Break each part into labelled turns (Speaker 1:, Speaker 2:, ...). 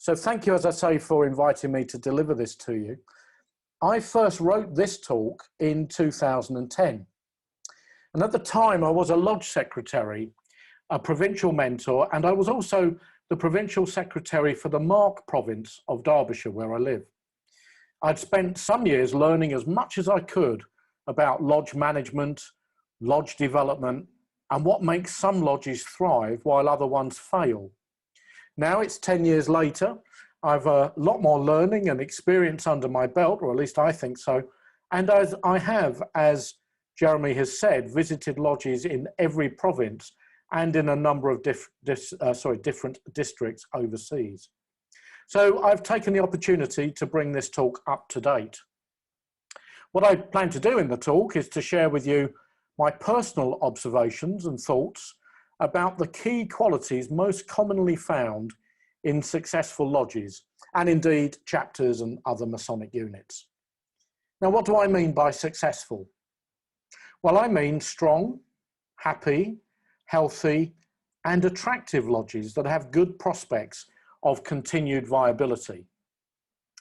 Speaker 1: So thank you, as I say, for inviting me to deliver this to you. I first wrote this talk in 2010. And at the time I was a lodge secretary, a provincial mentor, and I was also the provincial secretary for the Mark province of Derbyshire, where I live. I'd spent some years learning as much as I could about lodge management, lodge development, and what makes some lodges thrive while other ones fail. Now it's 10 years later, I've a lot more learning and experience under my belt, or at least I think so. And as I have, as Jeremy has said, visited lodges in every province and in a number of different districts overseas. So I've taken the opportunity to bring this talk up to date. What I plan to do in the talk is to share with you my personal observations and thoughts about the key qualities most commonly found in successful lodges, and indeed chapters and other Masonic units. Now, what do I mean by successful? Well, I mean strong, happy, healthy, and attractive lodges that have good prospects of continued viability.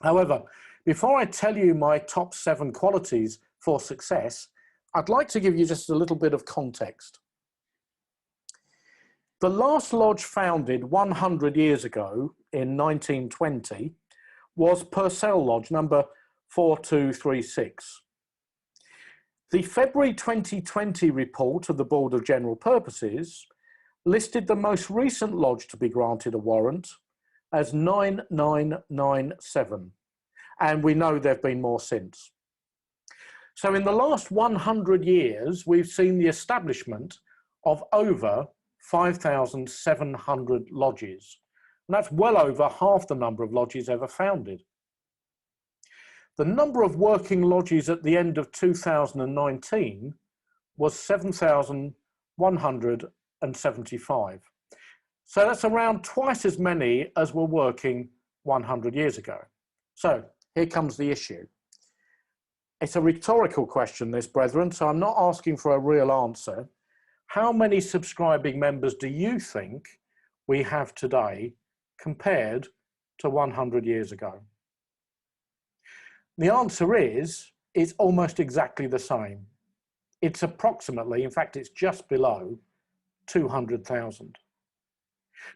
Speaker 1: However, before I tell you my top 7 qualities for success, I'd like to give you just a little bit of context. The last lodge founded 100 years ago in 1920 was Purcell Lodge number 4236. The February 2020 report of the Board of General Purposes listed the most recent lodge to be granted a warrant as 9997, and we know there have been more since. So in the last 100 years, we've seen the establishment of over 5,700 lodges, and that's well over half the number of lodges ever founded. The number of working lodges at the end of 2019 was 7,175. So that's around twice as many as were working 100 years ago. So here comes the issue. It's a rhetorical question, this, brethren, so I'm not asking for a real answer. How many subscribing members do you think we have today compared to 100 years ago? The answer is, it's almost exactly the same. It's approximately, in fact, it's just below 200,000.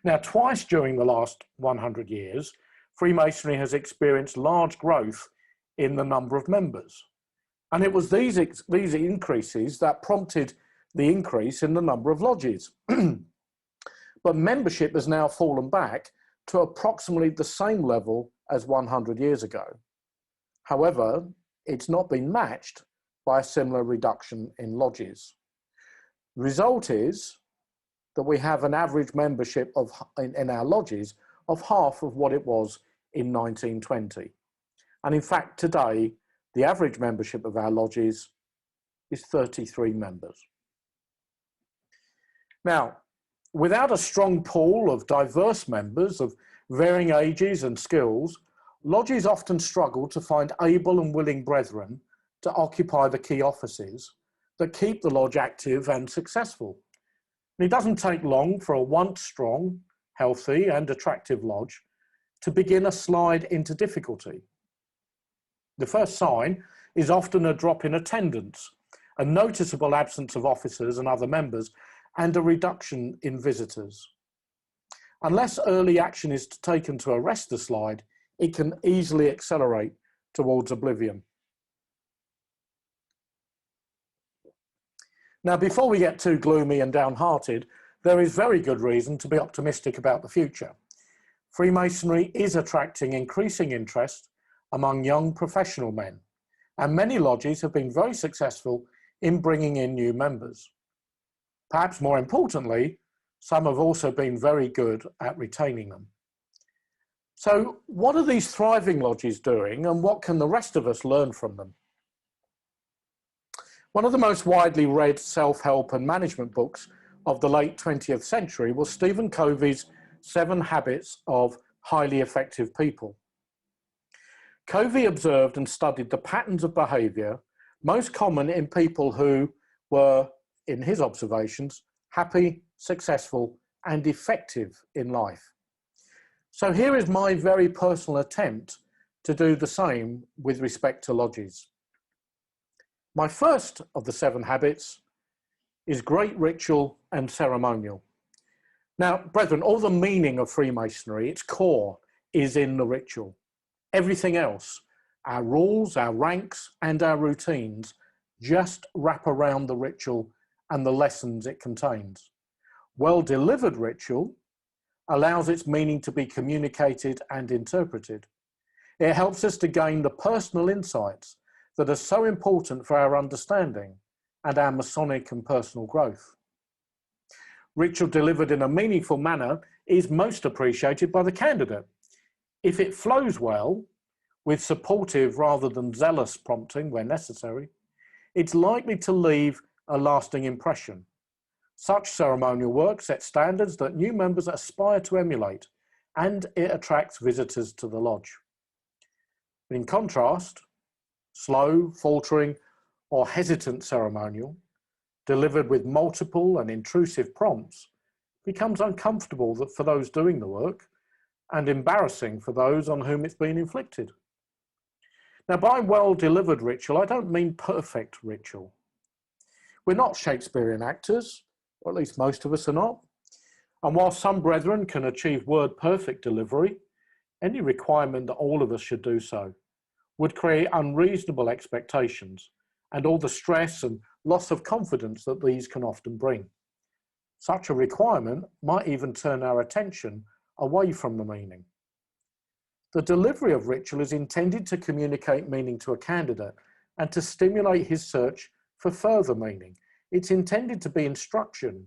Speaker 1: Now, twice during the last 100 years, Freemasonry has experienced large growth in the number of members. And it was these increases that prompted the increase in the number of lodges. But membership has now fallen back to approximately the same level as 100 years ago. However, it's not been matched by a similar reduction in lodges. The result is that we have an average membership in our lodges of half of what it was in 1920. And in fact, today, the average membership of our lodges is 33 members. Now, without a strong pool of diverse members of varying ages and skills, lodges often struggle to find able and willing brethren to occupy the key offices that keep the lodge active and successful. And it doesn't take long for a once strong, healthy, and attractive lodge to begin a slide into difficulty. The first sign is often a drop in attendance, a noticeable absence of officers and other members, and a reduction in visitors. Unless early action is taken to arrest the slide, it can easily accelerate towards oblivion. Now, before we get too gloomy and downhearted, there is very good reason to be optimistic about the future. Freemasonry is attracting increasing interest among young professional men, and many lodges have been very successful in bringing in new members. Perhaps more importantly, some have also been very good at retaining them. So what are these thriving lodges doing, and what can the rest of us learn from them? One of the most widely read self-help and management books of the late 20th century was Stephen Covey's 7 Habits of Highly Effective People. Covey observed and studied the patterns of behavior most common in people who were, in his observations, happy, successful, and effective in life. So here is my very personal attempt to do the same with respect to lodges. My first of the 7 habits is great ritual and ceremonial. Now, brethren, all the meaning of Freemasonry, its core, is in the ritual. Everything else, our rules, our ranks, and our routines, just wrap around the ritual and the lessons it contains. Well-delivered ritual allows its meaning to be communicated and interpreted. It helps us to gain the personal insights that are so important for our understanding and our Masonic and personal growth. Ritual delivered in a meaningful manner is most appreciated by the candidate. If it flows well, with supportive rather than zealous prompting where necessary, it's likely to leave a lasting impression. Such ceremonial work sets standards that new members aspire to emulate, and it attracts visitors to the lodge. In contrast, slow, faltering, or hesitant ceremonial, delivered with multiple and intrusive prompts, becomes uncomfortable for those doing the work and embarrassing for those on whom it's been inflicted. Now, by well-delivered ritual, I don't mean perfect ritual. We're not Shakespearean actors, or at least most of us are not. And while some brethren can achieve word-perfect delivery, any requirement that all of us should do so would create unreasonable expectations and all the stress and loss of confidence that these can often bring. Such a requirement might even turn our attention away from the meaning. The delivery of ritual is intended to communicate meaning to a candidate and to stimulate his search for further meaning. It's intended to be instruction,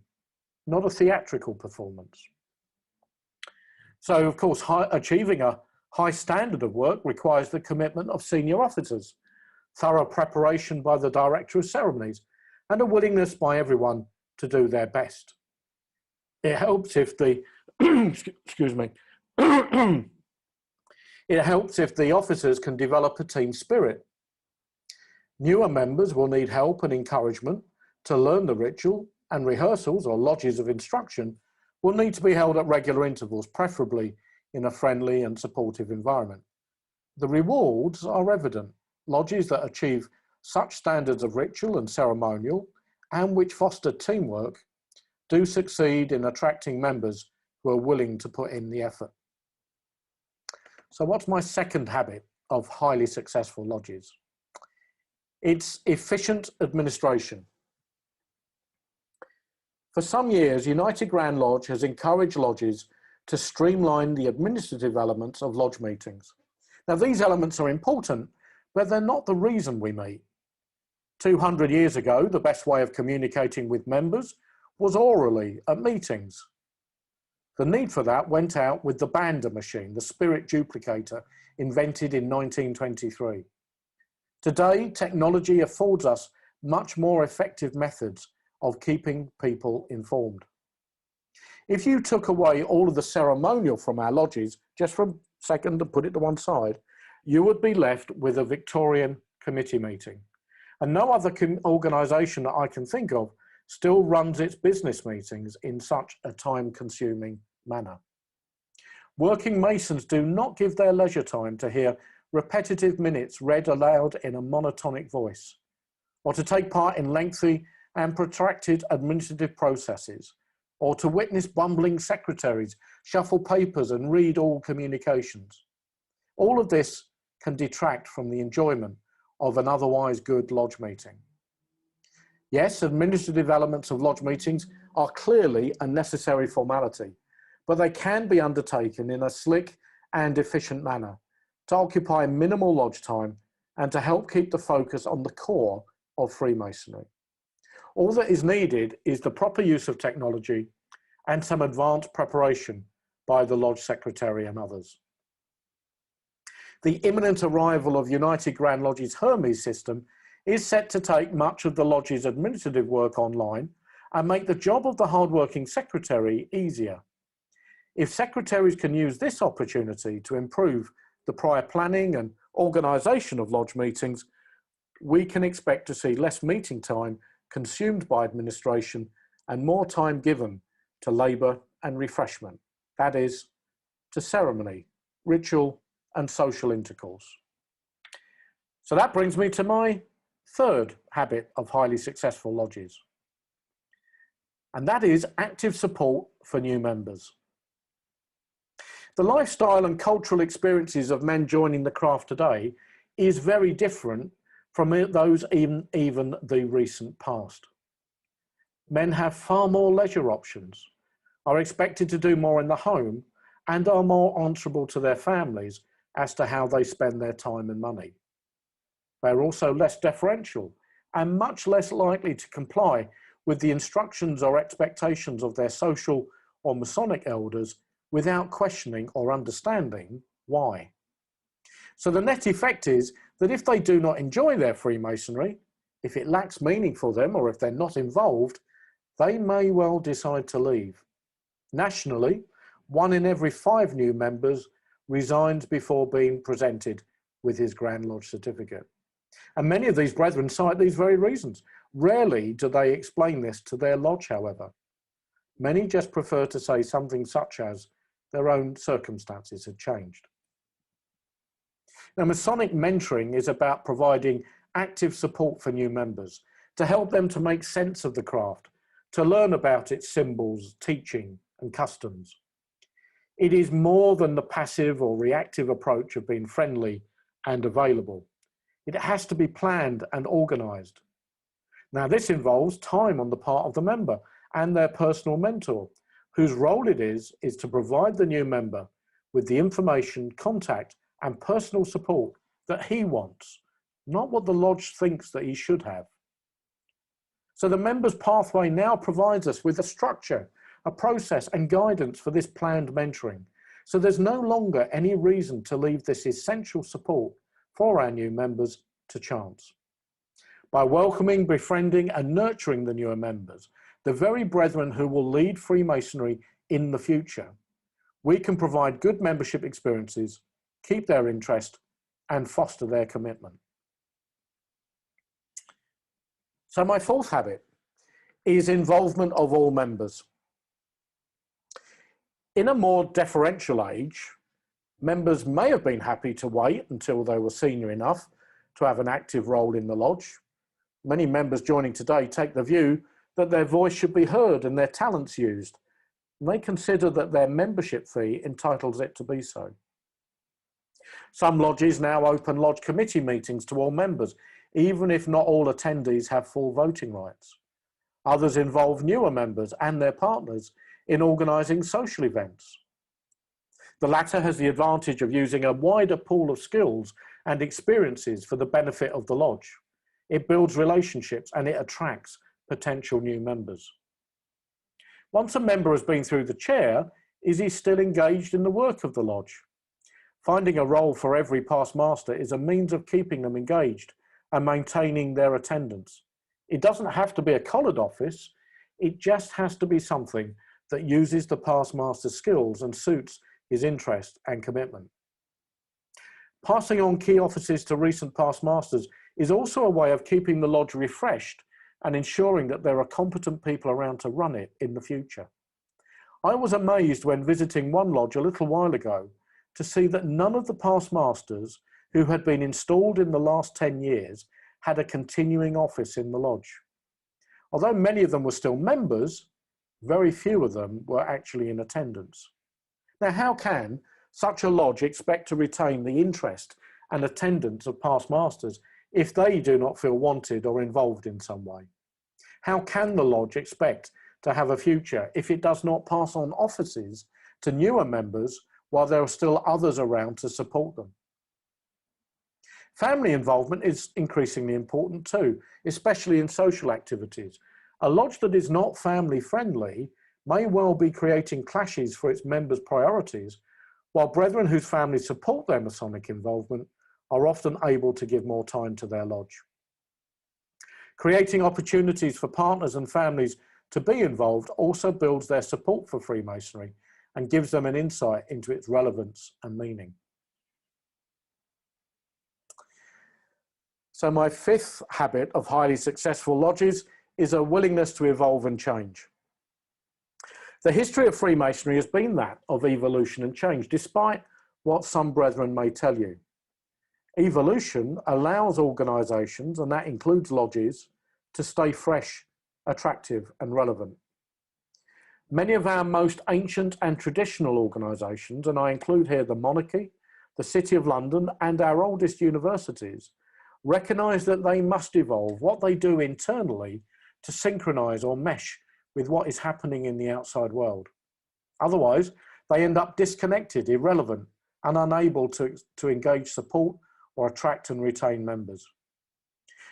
Speaker 1: not a theatrical performance. So, of course, achieving a high standard of work requires the commitment of senior officers, thorough preparation by the Director of Ceremonies, and a willingness by everyone to do their best. It helps if the, excuse me, it helps if the officers can develop a team spirit. Newer members will need help and encouragement to learn the ritual, and rehearsals or lodges of instruction will need to be held at regular intervals, preferably in a friendly and supportive environment. The rewards are evident. Lodges that achieve such standards of ritual and ceremonial and which foster teamwork do succeed in attracting members who are willing to put in the effort. So what's my second habit of highly successful lodges? It's efficient administration. For some years, United Grand Lodge has encouraged lodges to streamline the administrative elements of lodge meetings. Now, these elements are important, but they're not the reason we meet. 200 years ago, the best way of communicating with members was orally at meetings. The need for that went out with the Bander machine, the spirit duplicator, invented in 1923. Today, technology affords us much more effective methods of keeping people informed. If you took away all of the ceremonial from our lodges, just for a second and put it to one side, you would be left with a Victorian committee meeting. And no other organisation that I can think of still runs its business meetings in such a time-consuming manner. Working Masons do not give their leisure time to hear repetitive minutes read aloud in a monotonic voice, or to take part in lengthy and protracted administrative processes, or to witness bumbling secretaries shuffle papers and read all communications. All of this can detract from the enjoyment of an otherwise good lodge meeting. Yes, administrative elements of lodge meetings are clearly a necessary formality, but they can be undertaken in a slick and efficient manner to occupy minimal lodge time and to help keep the focus on the core of Freemasonry. All that is needed is the proper use of technology and some advanced preparation by the lodge secretary and others. The imminent arrival of United Grand Lodge's Hermes system is set to take much of the lodge's administrative work online and make the job of the hard-working secretary easier. If secretaries can use this opportunity to improve the prior planning and organisation of lodge meetings, we can expect to see less meeting time consumed by administration and more time given to labour and refreshment. That is, to ceremony, ritual, and social intercourse. So that brings me to my third habit of highly successful lodges, and that is active support for new members. The lifestyle and cultural experiences of men joining the craft today is very different from those in even the recent past. Men have far more leisure options, are expected to do more in the home, and are more answerable to their families as to how they spend their time and money. They're also less deferential and much less likely to comply with the instructions or expectations of their social or Masonic elders without questioning or understanding why. So the net effect is that if they do not enjoy their Freemasonry, if it lacks meaning for them, or if they're not involved, they may well decide to leave. Nationally, 1 in every 5 new members resigns before being presented with his Grand Lodge certificate. And many of these brethren cite these very reasons. Rarely do they explain this to their lodge, however. Many just prefer to say something such as their own circumstances had changed. Now, Masonic mentoring is about providing active support for new members to help them to make sense of the craft, to learn about its symbols, teaching, and customs. It is more than the passive or reactive approach of being friendly and available. It has to be planned and organised. Now, this involves time on the part of the member and their personal mentor, whose role it is to provide the new member with the information, contact, and personal support that he wants, not what the lodge thinks that he should have. So the member's pathway now provides us with a structure, a process, and guidance for this planned mentoring. So there's no longer any reason to leave this essential support for our new members to chance. By welcoming, befriending, and nurturing the newer members, the very brethren who will lead Freemasonry in the future, we can provide good membership experiences, keep their interest, and foster their commitment. So my fourth habit is involvement of all members. In a more deferential age, members may have been happy to wait until they were senior enough to have an active role in the lodge. Many members joining today take the view that their voice should be heard and their talents used, and they consider that their membership fee entitles it to be so. Some lodges now open lodge committee meetings to all members, even if not all attendees have full voting rights. Others involve newer members and their partners in organising social events. The latter has the advantage of using a wider pool of skills and experiences for the benefit of the lodge. It builds relationships and it attracts potential new members. Once a member has been through the chair, is he still engaged in the work of the lodge? Finding a role for every past master is a means of keeping them engaged and maintaining their attendance. It doesn't have to be a collared office, it just has to be something that uses the past master's skills and suits his interest and commitment. Passing on key offices to recent past masters is also a way of keeping the lodge refreshed and ensuring that there are competent people around to run it in the future. I was amazed when visiting one lodge a little while ago to see that none of the past masters who had been installed in the last 10 years had a continuing office in the lodge. Although many of them were still members, very few of them were actually in attendance. Now, how can such a lodge expect to retain the interest and attendance of past masters if they do not feel wanted or involved in some way? How can the lodge expect to have a future if it does not pass on offices to newer members while there are still others around to support them? Family involvement is increasingly important too, especially in social activities. A lodge that is not family friendly may well be creating clashes for its members' priorities, while brethren whose families support their Masonic involvement are often able to give more time to their lodge. Creating opportunities for partners and families to be involved also builds their support for Freemasonry and gives them an insight into its relevance and meaning. So my fifth habit of highly successful lodges is a willingness to evolve and change. The history of Freemasonry has been that of evolution and change, despite what some brethren may tell you. Evolution allows organisations, and that includes lodges, to stay fresh, attractive and relevant. Many of our most ancient and traditional organisations, and I include here the monarchy, the City of London and our oldest universities, recognise that they must evolve what they do internally to synchronise or mesh with what is happening in the outside world. Otherwise, they end up disconnected, irrelevant and unable to engage, support or attract and retain members.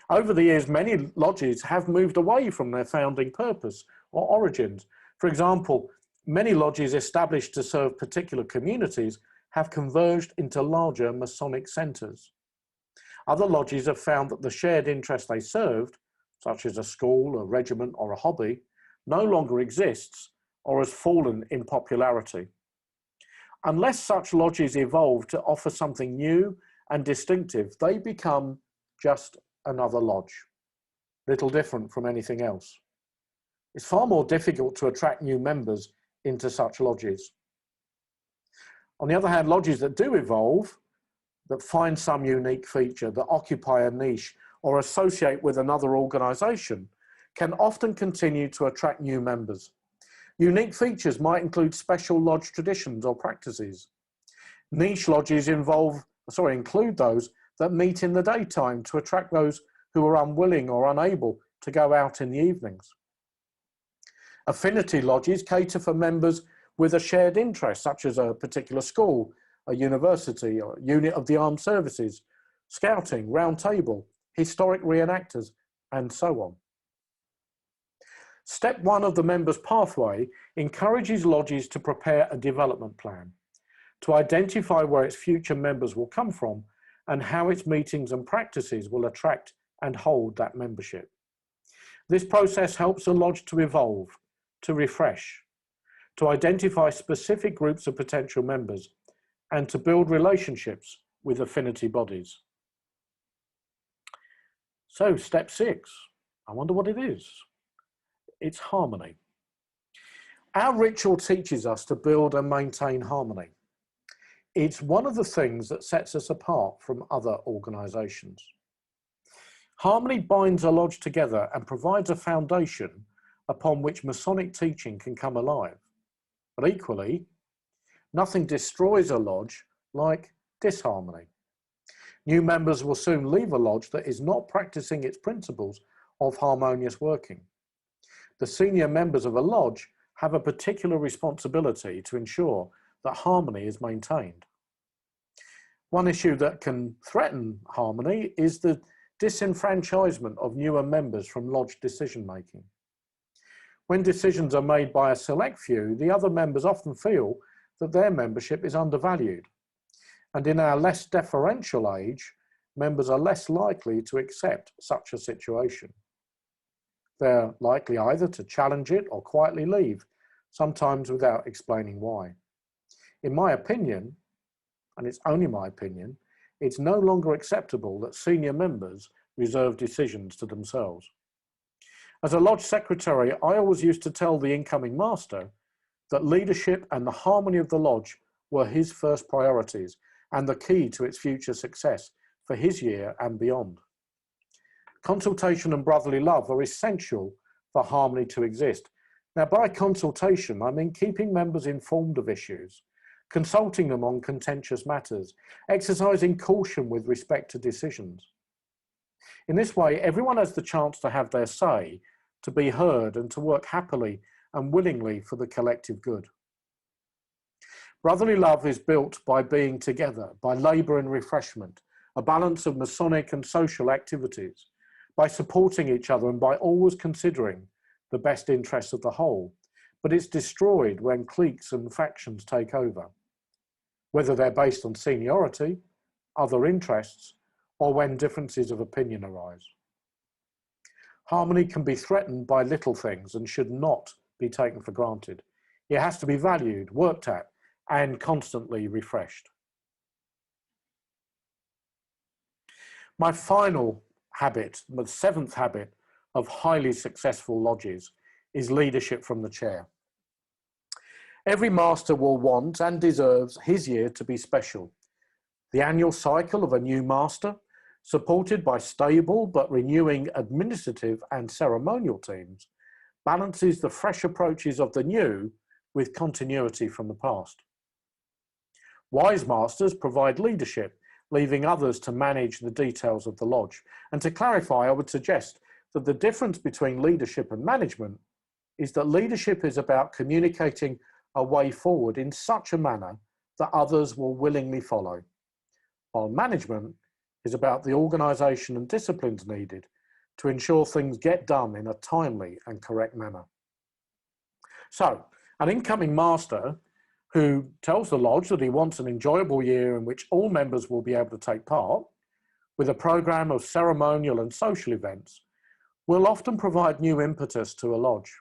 Speaker 1: Over the years, many lodges have moved away from their founding purpose or origins. For example, many lodges established to serve particular communities have converged into larger Masonic centres. Other lodges have found that the shared interest they served, such as a school, a regiment or a hobby, no longer exists or has fallen in popularity. Unless such lodges evolve to offer something new and distinctive, they become just another lodge, little different from anything else. It's far more difficult to attract new members into such lodges. On the other hand, lodges that do evolve, that find some unique feature, that occupy a niche or associate with another organisation, can often continue to attract new members. Unique features might include special lodge traditions or practices. Niche lodges include those that meet in the daytime to attract those who are unwilling or unable to go out in the evenings. Affinity lodges cater for members with a shared interest, such as a particular school, a university, or a unit of the armed services, scouting, round table, historic reenactors, and so on. Step 1 of the members' pathway encourages lodges to prepare a development plan, to identify where its future members will come from and how its meetings and practices will attract and hold that membership. This process helps a lodge to evolve, to refresh, to identify specific groups of potential members, and to build relationships with affinity bodies. So, step 6, I wonder what it is. It's harmony. Our ritual teaches us to build and maintain harmony. It's one of the things that sets us apart from other organisations. Harmony binds a lodge together and provides a foundation upon which Masonic teaching can come alive. But equally, nothing destroys a lodge like disharmony. New members will soon leave a lodge that is not practicing its principles of harmonious working. The senior members of a lodge have a particular responsibility to ensure that harmony is maintained. One issue that can threaten harmony is the disenfranchisement of newer members from lodge decision-making. When decisions are made by a select few, the other members often feel that their membership is undervalued. And in our less deferential age, members are less likely to accept such a situation. They're likely either to challenge it or quietly leave, sometimes without explaining why. In my opinion, and it's only my opinion, it's no longer acceptable that senior members reserve decisions to themselves. As a lodge secretary, I always used to tell the incoming master that leadership and the harmony of the lodge were his first priorities and the key to its future success for his year and beyond. Consultation and brotherly love are essential for harmony to exist. Now, by consultation, I mean keeping members informed of issues, consulting them on contentious matters, exercising caution with respect to decisions. In this way, everyone has the chance to have their say, to be heard, and to work happily and willingly for the collective good. Brotherly love is built by being together, by labour and refreshment, a balance of Masonic and social activities, by supporting each other and by always considering the best interests of the whole. But it's destroyed when cliques and factions take over, whether they're based on seniority, other interests, or when differences of opinion arise. Harmony can be threatened by little things and should not be taken for granted. It has to be valued, worked at, and constantly refreshed. My final habit, the 7th habit of highly successful lodges, is leadership from the chair. Every master will want and deserves his year to be special. The annual cycle of a new master, supported by stable but renewing administrative and ceremonial teams, balances the fresh approaches of the new with continuity from the past. Wise masters provide leadership, leaving others to manage the details of the lodge. And to clarify, I would suggest that the difference between leadership and management is that leadership is about communicating a way forward in such a manner that others will willingly follow, while management is about the organisation and disciplines needed to ensure things get done in a timely and correct manner. So, an incoming master who tells the lodge that he wants an enjoyable year in which all members will be able to take part, with a programme of ceremonial and social events, will often provide new impetus to a lodge.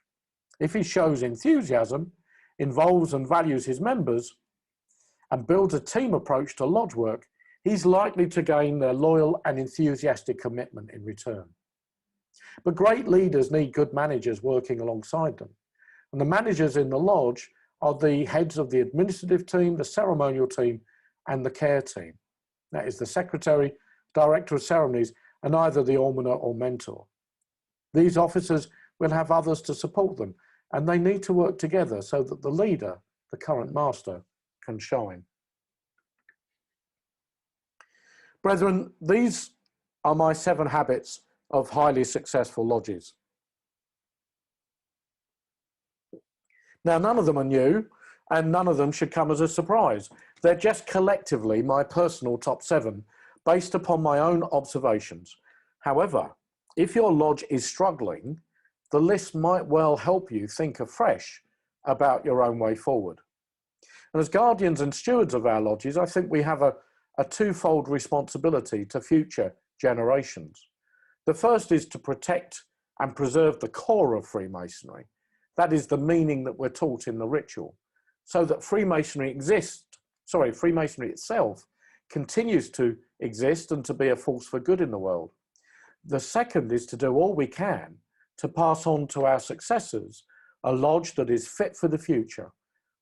Speaker 1: If he shows enthusiasm, involves and values his members, and builds a team approach to lodge work, he's likely to gain their loyal and enthusiastic commitment in return. But great leaders need good managers working alongside them. And the managers in the lodge are the heads of the administrative team, the ceremonial team, and the care team. That is the secretary, director of ceremonies, and either the almoner or mentor. These officers will have others to support them, and they need to work together so that the leader, the current master, can shine. Brethren, these are my 7 habits of highly successful lodges. Now, none of them are new, and none of them should come as a surprise. They're just collectively my personal top 7, based upon my own observations. However, if your lodge is struggling, the list might well help you think afresh about your own way forward. And as guardians and stewards of our lodges, I think we have a twofold responsibility to future generations. The first is to protect and preserve the core of Freemasonry. That is the meaning that we're taught in the ritual, so that Freemasonry itself continues to exist and to be a force for good in the world. The second is to do all we can to pass on to our successors a lodge that is fit for the future,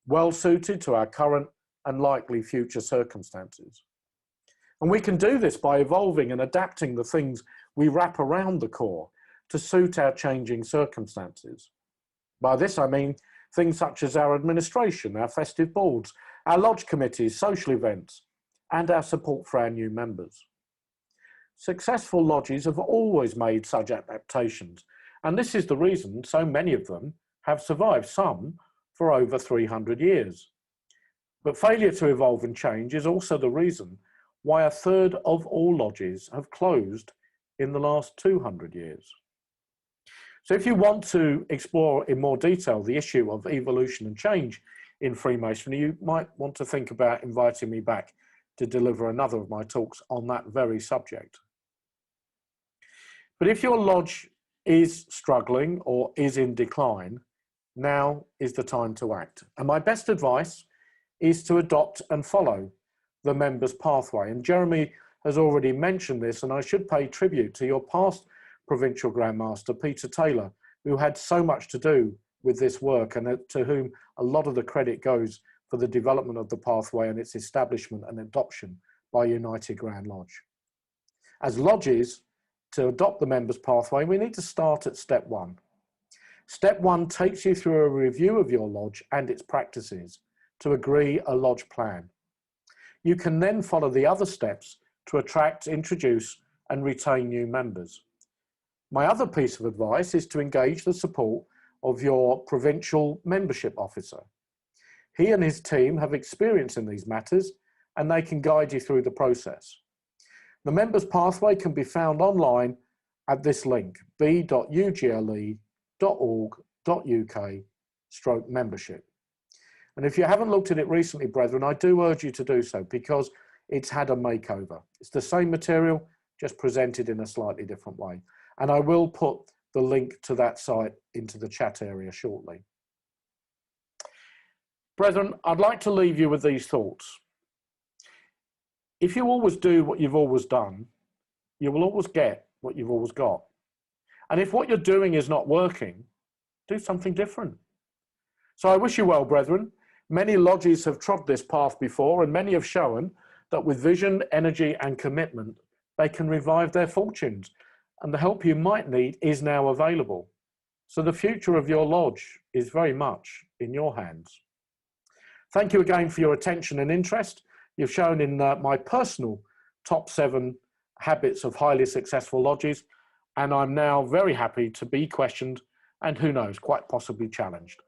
Speaker 1: well suited to our current and likely future circumstances. And we can do this by evolving and adapting the things we wrap around the core to suit our changing circumstances. By this I mean things such as our administration, our festive boards, our lodge committees, social events, and our support for our new members. Successful lodges have always made such adaptations, and this is the reason so many of them have survived, some for over 300 years. But failure to evolve and change is also the reason why 1/3 of all lodges have closed in the last 200 years. So if you want to explore in more detail the issue of evolution and change in Freemasonry, you might want to think about inviting me back to deliver another of my talks on that very subject. But if your lodge is struggling or is in decline, now is the time to act. And my best advice is to adopt and follow the members' pathway. And Jeremy has already mentioned this, and I should pay tribute to your past Provincial Grand Master, Peter Taylor, who had so much to do with this work and to whom a lot of the credit goes for the development of the pathway and its establishment and adoption by United Grand Lodge. As lodges, to adopt the members' pathway, we need to start at step 1. Step 1 takes you through a review of your lodge and its practices to agree a lodge plan. You can then follow the other steps to attract, introduce, and retain new members. My other piece of advice is to engage the support of your provincial membership officer. He and his team have experience in these matters, and they can guide you through the process. The members' pathway can be found online at this link, b.ugle.org.uk/membership. And if you haven't looked at it recently, brethren, I do urge you to do so, because it's had a makeover. It's the same material, just presented in a slightly different way. And I will put the link to that site into the chat area shortly. Brethren, I'd like to leave you with these thoughts. If you always do what you've always done, you will always get what you've always got. And if what you're doing is not working, do something different. So I wish you well, brethren. Many lodges have trod this path before, and many have shown that with vision, energy, and commitment, they can revive their fortunes. And the help you might need is now available. So the future of your lodge is very much in your hands. Thank you again for your attention and interest. You've shown in my personal top 7 habits of highly successful lodges, and I'm now very happy to be questioned and, who knows, quite possibly challenged.